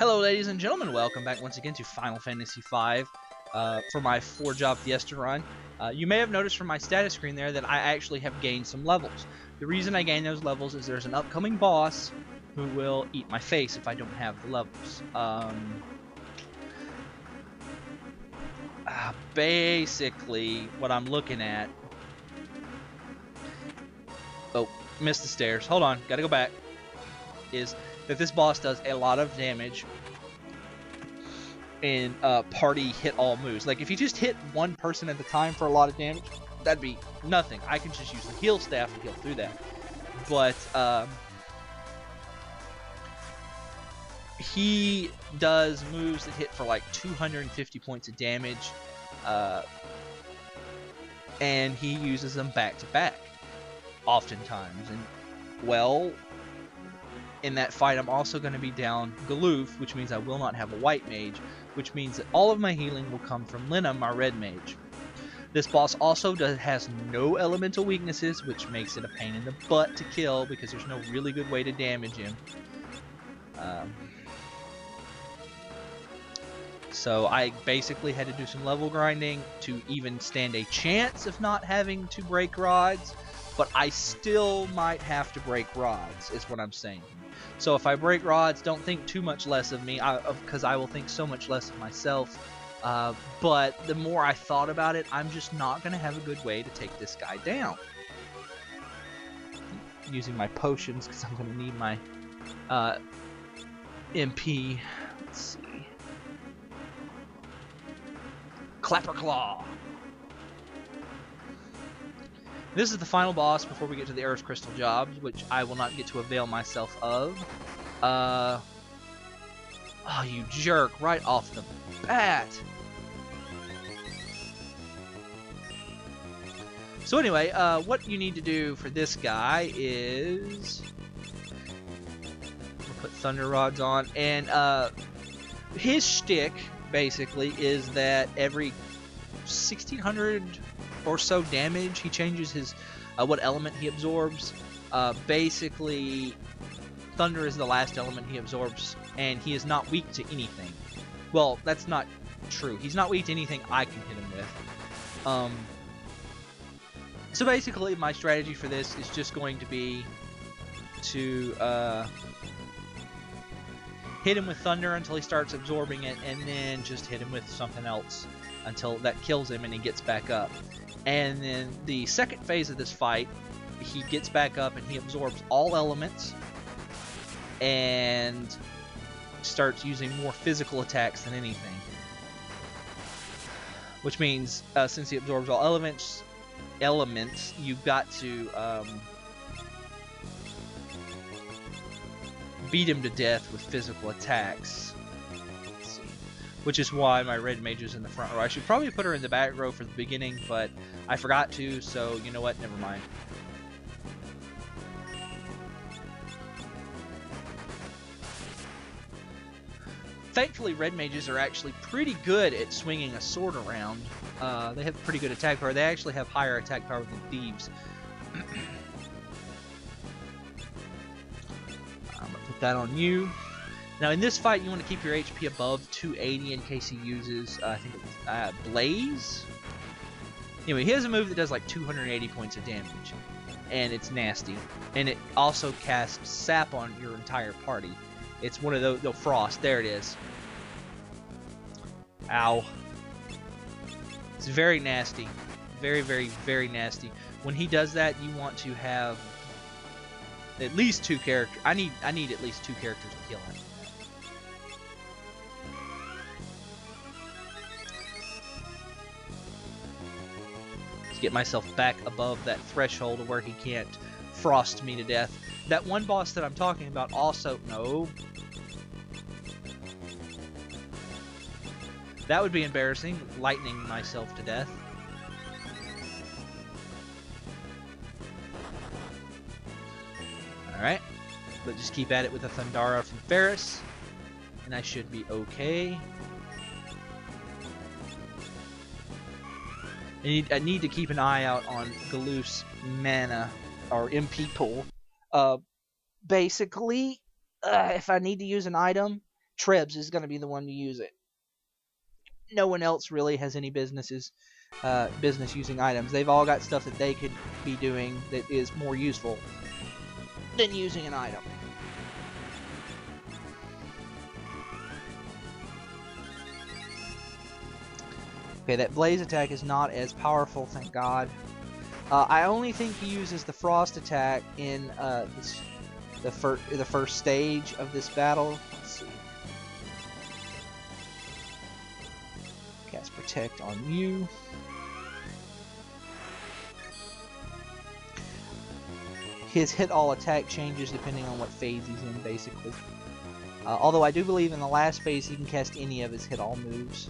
Hello, ladies and gentlemen. Welcome back once again to Final Fantasy V for my 4-job Fiesta run. You may have noticed from my status screen there that I actually have gained some levels. The reason I gained those levels is there's an upcoming boss who will eat my face if I don't have the levels. Basically, what I'm looking at... Oh, missed the stairs. Hold on, gotta go back. Is that this boss does a lot of damage in party hit all moves. Like if you just hit one person at the time for a lot of damage, that'd be nothing. I can just use the heal staff and heal through that. But he does moves that hit for like 250 points of damage, and he uses them back to back oftentimes. And well, in that fight, I'm also going to be down Galoof, which means I will not have a white mage, which means that all of my healing will come from Lina, my red mage. This boss also has no elemental weaknesses, which makes it a pain in the butt to kill because there's no really good way to damage him. So I basically had to do some level grinding to even stand a chance of not having to break rods, but I still might have to break rods, is what I'm saying. So if I break rods, don't think too much less of me, because I will think so much less of myself. But the more I thought about it, I'm just not going to have a good way to take this guy down. Using my potions, because I'm going to need my MP. Let's see. Clapper Claw. This is the final boss before we get to the Earth Crystal jobs, which I will not get to avail myself of. Oh, you jerk, right off the bat. So anyway, what you need to do for this guy is... We'll put Thunder Rods on, and his shtick, basically, is that every 1600 or so damage, he changes his what element he absorbs. Basically, thunder is the last element he absorbs, and he is not weak to anything. Well, that's not true. He's not weak to anything I can hit him with. So basically, my strategy for this is just going to be to hit him with thunder until he starts absorbing it, and then just hit him with something else until that kills him and he gets back up. And then the second phase of this fight, he gets back up and he absorbs all elements and starts using more physical attacks than anything. Which means, since he absorbs all elements, you've got to beat him to death with physical attacks. Which is why my red mage is in the front row. I should probably put her in the back row for the beginning, but I forgot to, so you know what? Never mind. Thankfully, red mages are actually pretty good at swinging a sword around. They have pretty good attack power. They actually have higher attack power than thieves. I'm gonna put that on you. Now, in this fight, you want to keep your HP above 280 in case he uses, I think it's Blaze? Anyway, he has a move that does like 280 points of damage, and it's nasty. And it also casts sap on your entire party. It's one of those, the frost, there it is. Ow. It's very nasty. Very, very, very nasty. When he does that, you want to have at least 2 characters. I need at least 2 characters to kill him. Get myself back above that threshold where he can't frost me to death. That one boss that I'm talking about also... No. That would be embarrassing, lightning myself to death. Alright. But just keep at it with a Thundara from Ferris, and I should be okay. I need to keep an eye out on Galoof's mana or MP pool. Basically, if I need to use an item, Trebs is going to be the one to use it. No one else really has any business using items. They've all got stuff that they could be doing that is more useful than using an item. Okay, that blaze attack is not as powerful, thank God. I only think he uses the frost attack in the first stage of this battle. Let's see. Cast Protect on you. His hit all attack changes depending on what phase he's in, basically. Although I do believe in the last phase he can cast any of his hit all moves.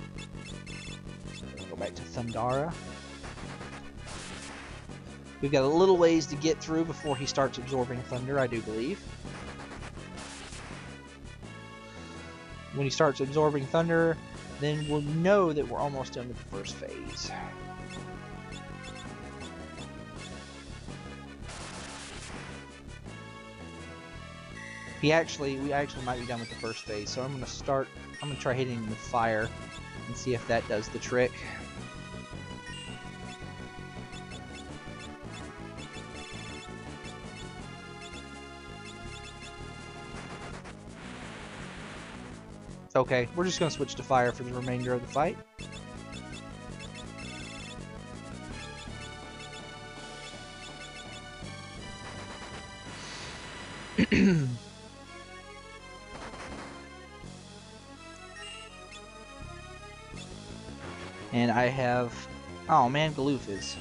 Go back to Thundara. We've got a little ways to get through before he starts absorbing thunder, I do believe. When he starts absorbing thunder, then we'll know that we're almost done with the first phase. We actually might be done with the first phase, so I'm gonna try hitting him with fire and see if that does the trick. Okay, we're just going to switch to fire for the remainder of the fight. And I have... Oh man, Galoof is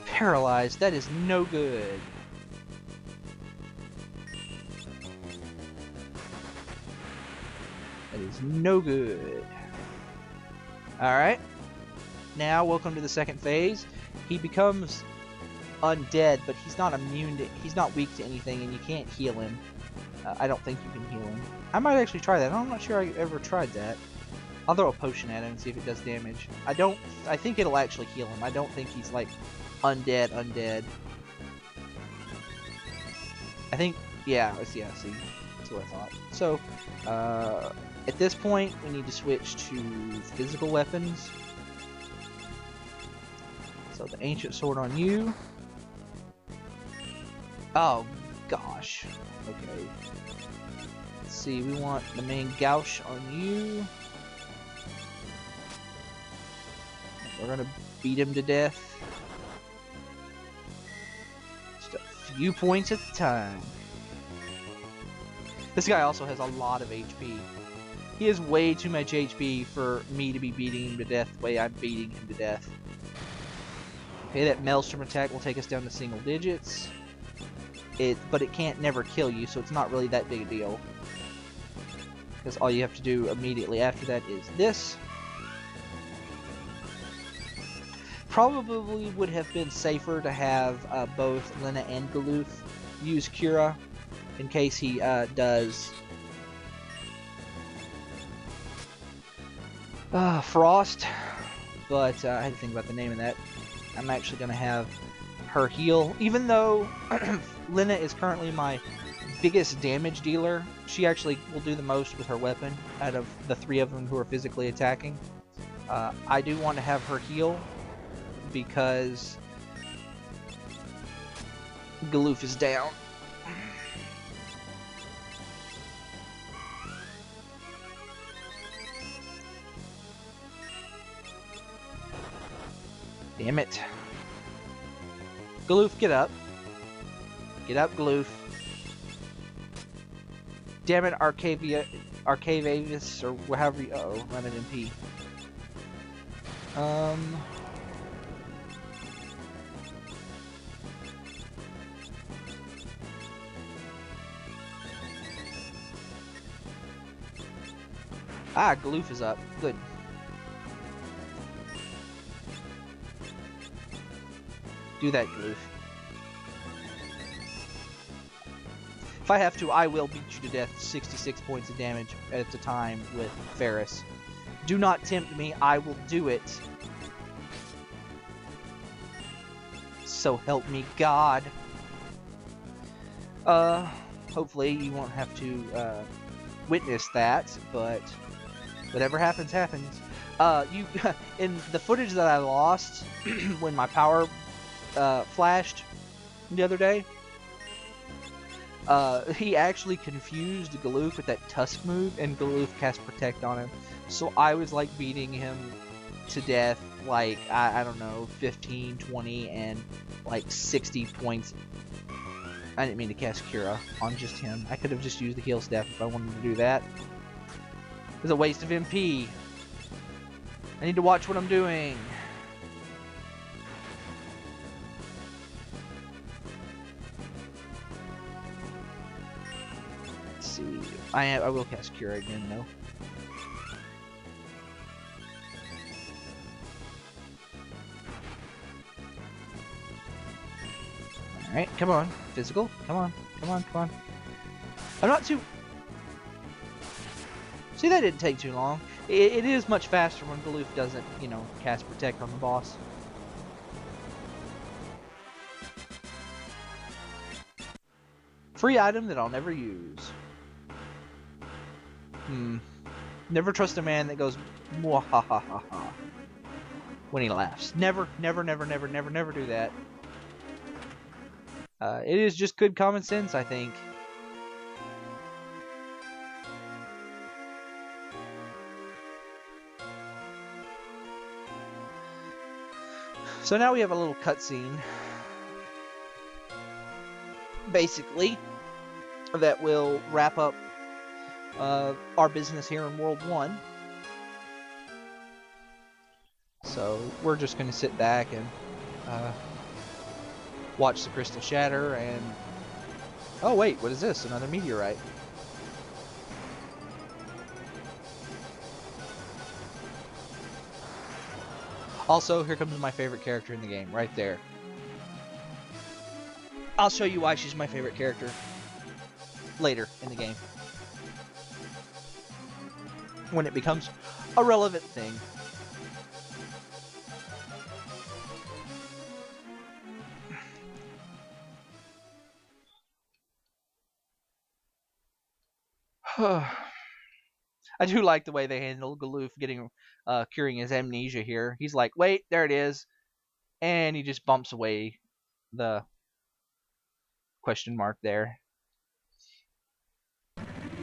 paralyzed. That is no good. That is no good. Alright. Now, welcome to the second phase. He becomes undead, but he's not immune to... He's not weak to anything, and you can't heal him. I don't think you can heal him. I might actually try that. I'm not sure I ever tried that. I'll throw a potion at him and see if it does damage. I think it'll actually heal him. I don't think he's, like, undead. I think... Yeah, see. That's what I thought. So, at this point, we need to switch to physical weapons. So the ancient sword on you. Oh, gosh. Okay. Let's see, we want the main gouge on you. We're gonna beat him to death. Just a few points at a time. This guy also has a lot of HP. He has way too much HP for me to be beating him to death the way I'm beating him to death. Okay, that Maelstrom attack will take us down to single digits. But it can't never kill you, so it's not really that big a deal. Because all you have to do immediately after that is this. Probably would have been safer to have both Lena and Galoof use Cura in case he does Frost, but I had to think about the name of that. I'm actually going to have her heal. Even though Lena is currently my biggest damage dealer, she actually will do the most with her weapon out of the three of them who are physically attacking. I do want to have her heal because Galoof is down. Damn it. Galoof, get up. Get up, Galoof. Damn it, Arcavius, or however you... Uh-oh, run it in P. Ah, Galoof is up. Good. Do that, Galoof. If I have to, I will beat you to death 66 points of damage at a time with Ferris. Do not tempt me, I will do it. So help me God. Hopefully you won't have to witness that, but whatever happens, happens. You in the footage that I lost when my power flashed the other day, he actually confused Galoof with that Tusk move, and Galoof cast Protect on him. So I was like beating him to death, like, I don't know, 15, 20, and like 60 points. I didn't mean to cast Cura on just him. I could have just used the heal staff if I wanted to do that. It was a waste of MP. I need to watch what I'm doing. Let's see. I will cast Cura again, though. Alright, come on. Physical. Come on. Come on, come on. I'm not too... See, that didn't take too long. It is much faster when Galoof doesn't, you know, cast Protect on the boss. Free item that I'll never use. Never trust a man that goes mwahahaha when he laughs. Never, never, never, never, never, never do that. It is just good common sense, I think. So now we have a little cutscene, basically, that will wrap up our business here in World 1. So we're just going to sit back and watch the crystal shatter and... Oh wait, what is this? Another meteorite. Also, here comes my favorite character in the game, right there. I'll show you why she's my favorite character later in the game, when it becomes a relevant thing. I do like the way they handle Galoof curing his amnesia here. He's like, wait, there it is. And he just bumps away the question mark there.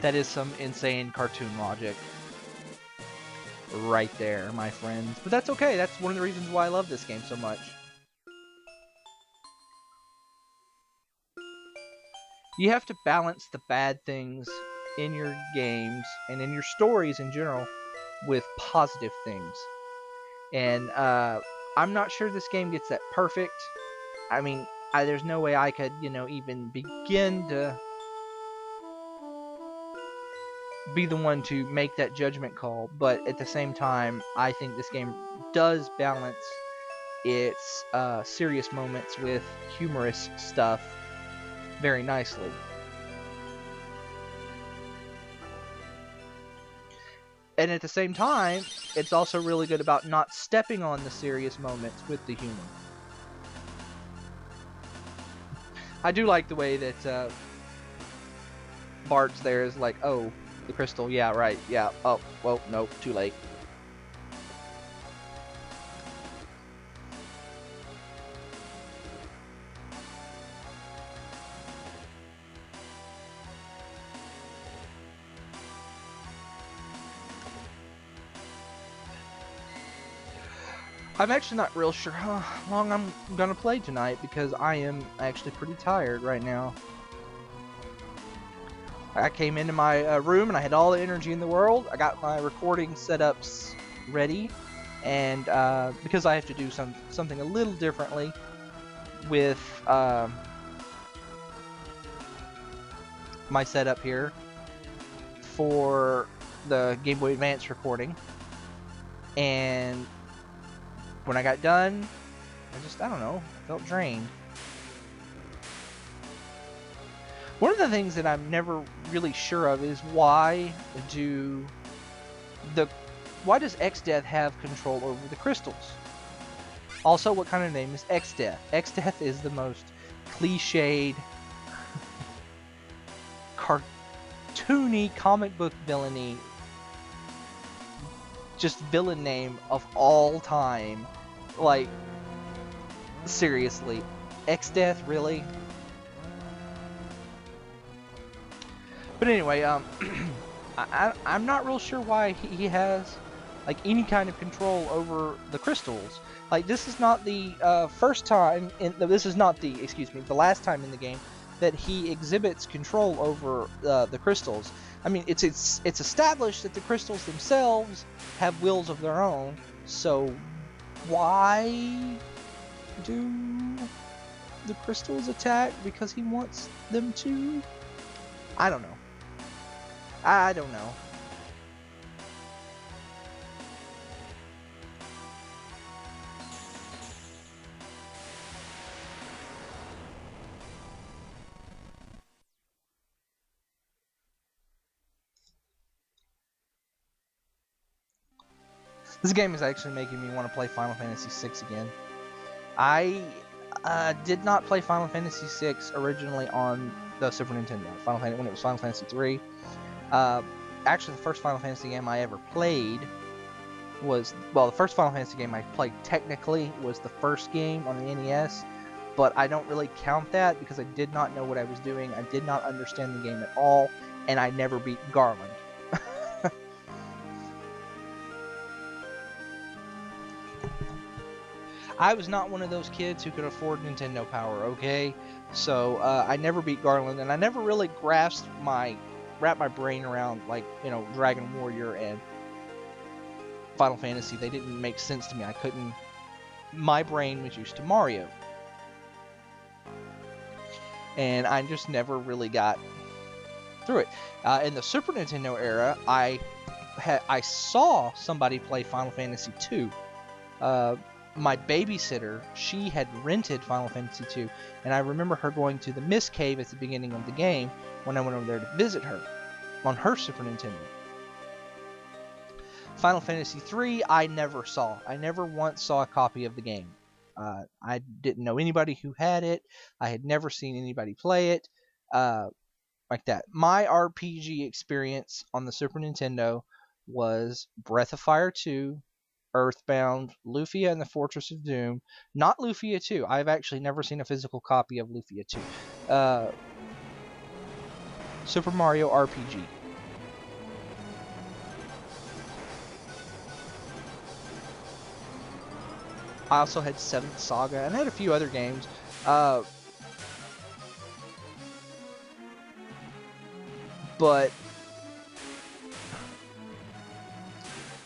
That is some insane cartoon logic right there, my friends. But that's okay. That's one of the reasons why I love this game so much. You have to balance the bad things in your games and in your stories in general with positive things. And I'm not sure this game gets that perfect. I mean, there's no way I could, you know, even begin to be the one to make that judgment call. But at the same time, I think this game does balance its serious moments with humorous stuff very nicely. And at the same time, it's also really good about not stepping on the serious moments with the humor. I do like the way that Bart's there is like, oh, the crystal, yeah, right, yeah, oh, well, nope, too late. I'm actually not real sure how long I'm gonna play tonight because I am actually pretty tired right now. I came into my room and I had all the energy in the world. I got my recording setups ready, and because I have to do something a little differently with my setup here for the Game Boy Advance recording, and when I got done, I don't know, felt drained. One of the things that I'm never really sure of is why does X-Death have control over the crystals? Also, what kind of name is X-Death? X-Death is the most cliched cartoon cartoony comic book villainy, just villain name of all time. Like, seriously, X-Death, really? But anyway, I'm not real sure why he has like any kind of control over the crystals. Like, this is not the first time this is not the, excuse me, the last time in the game that he exhibits control over the crystals. I mean, it's established that the crystals themselves have wills of their own. So why do the crystals attack? Because he wants them to? I don't know. I don't know. This game is actually making me want to play Final Fantasy VI again. I did not play Final Fantasy VI originally on the Super Nintendo. When it was Final Fantasy III. Actually, the first Final Fantasy game I ever played was, well, the first Final Fantasy game I played technically was the first game on the NES, but I don't really count that because I did not know what I was doing. I did not understand the game at all, and I never beat Garland. I was not one of those kids who could afford Nintendo Power, okay? So I never beat Garland, and I never really wrapped my brain around, like, you know, Dragon Warrior and Final Fantasy. They didn't make sense to me. I couldn't. My brain was used to Mario, and I just never really got through it. In the Super Nintendo era, I saw somebody play Final Fantasy II. My babysitter, she had rented Final Fantasy II, and I remember her going to the Mist Cave at the beginning of the game when I went over there to visit her on her Super Nintendo. Final Fantasy III, I never saw. I never once saw a copy of the game. I didn't know anybody who had it. I had never seen anybody play it like that. My RPG experience on the Super Nintendo was Breath of Fire 2, Earthbound, Lufia and the Fortress of Doom. Not Lufia 2. I've actually never seen a physical copy of Lufia 2. Super Mario RPG. I also had 7th Saga, and I had a few other games. But,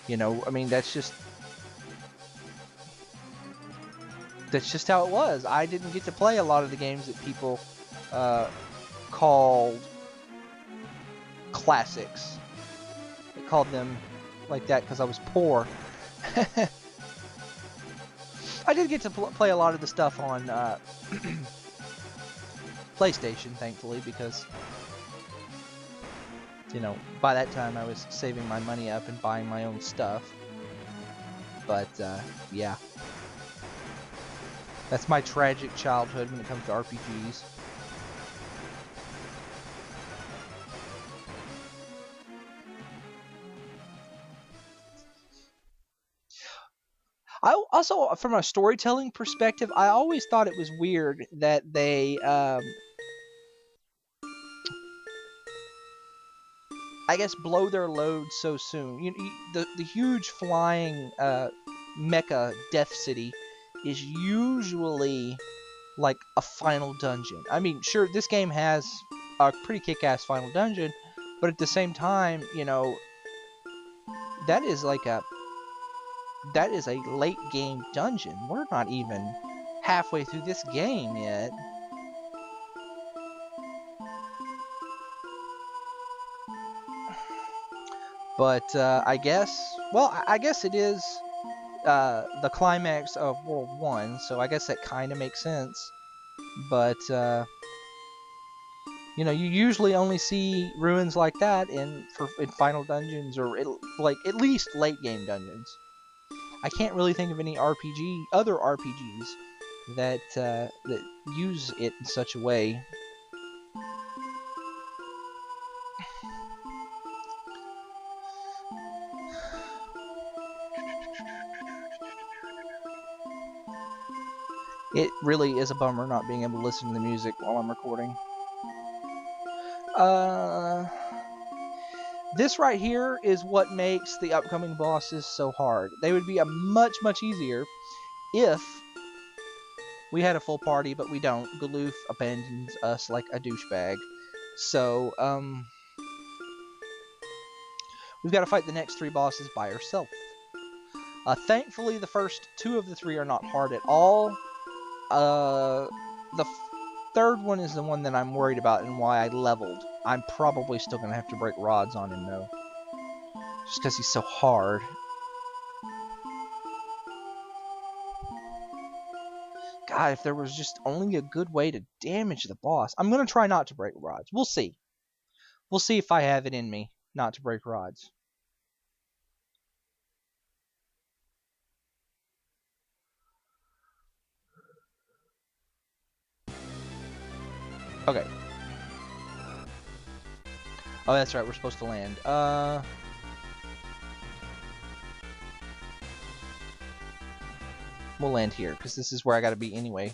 you know, I mean, that's just how it was. I didn't get to play a lot of the games that people called classics. They called them like that because I was poor. I did get to play a lot of the stuff on PlayStation, thankfully, because, you know, by that time I was saving my money up and buying my own stuff. But, yeah. That's my tragic childhood when it comes to RPGs. I also, from a storytelling perspective, I always thought it was weird that they, I guess, blow their load so soon. The huge flying mecha Death City is usually like a final dungeon. I mean, sure, this game has a pretty kick-ass final dungeon, but at the same time, you know, that is a late game dungeon. We're not even halfway through this game yet. But I guess it is the climax of World 1, so I guess that kind of makes sense. But you know, you usually only see ruins like that in final dungeons, or at least late game dungeons. I can't really think of any other RPGs that use it in such a way. It really is a bummer not being able to listen to the music while I'm recording. This right here is what makes the upcoming bosses so hard. They would be a much easier if we had a full party, but we don't. Galoof abandons us like a douchebag. So, we've got to fight the next 3 bosses by ourselves. Thankfully, the first 2 of the 3 are not hard at all. The third one is the one that I'm worried about and why I leveled. I'm probably still going to have to break rods on him, though. Just because he's so hard. God, if there was just only a good way to damage the boss. I'm going to try not to break rods. We'll see. We'll see if I have it in me not to break rods. Okay. Oh, that's right. We're supposed to land. We'll land here, because this is where I gotta be anyway.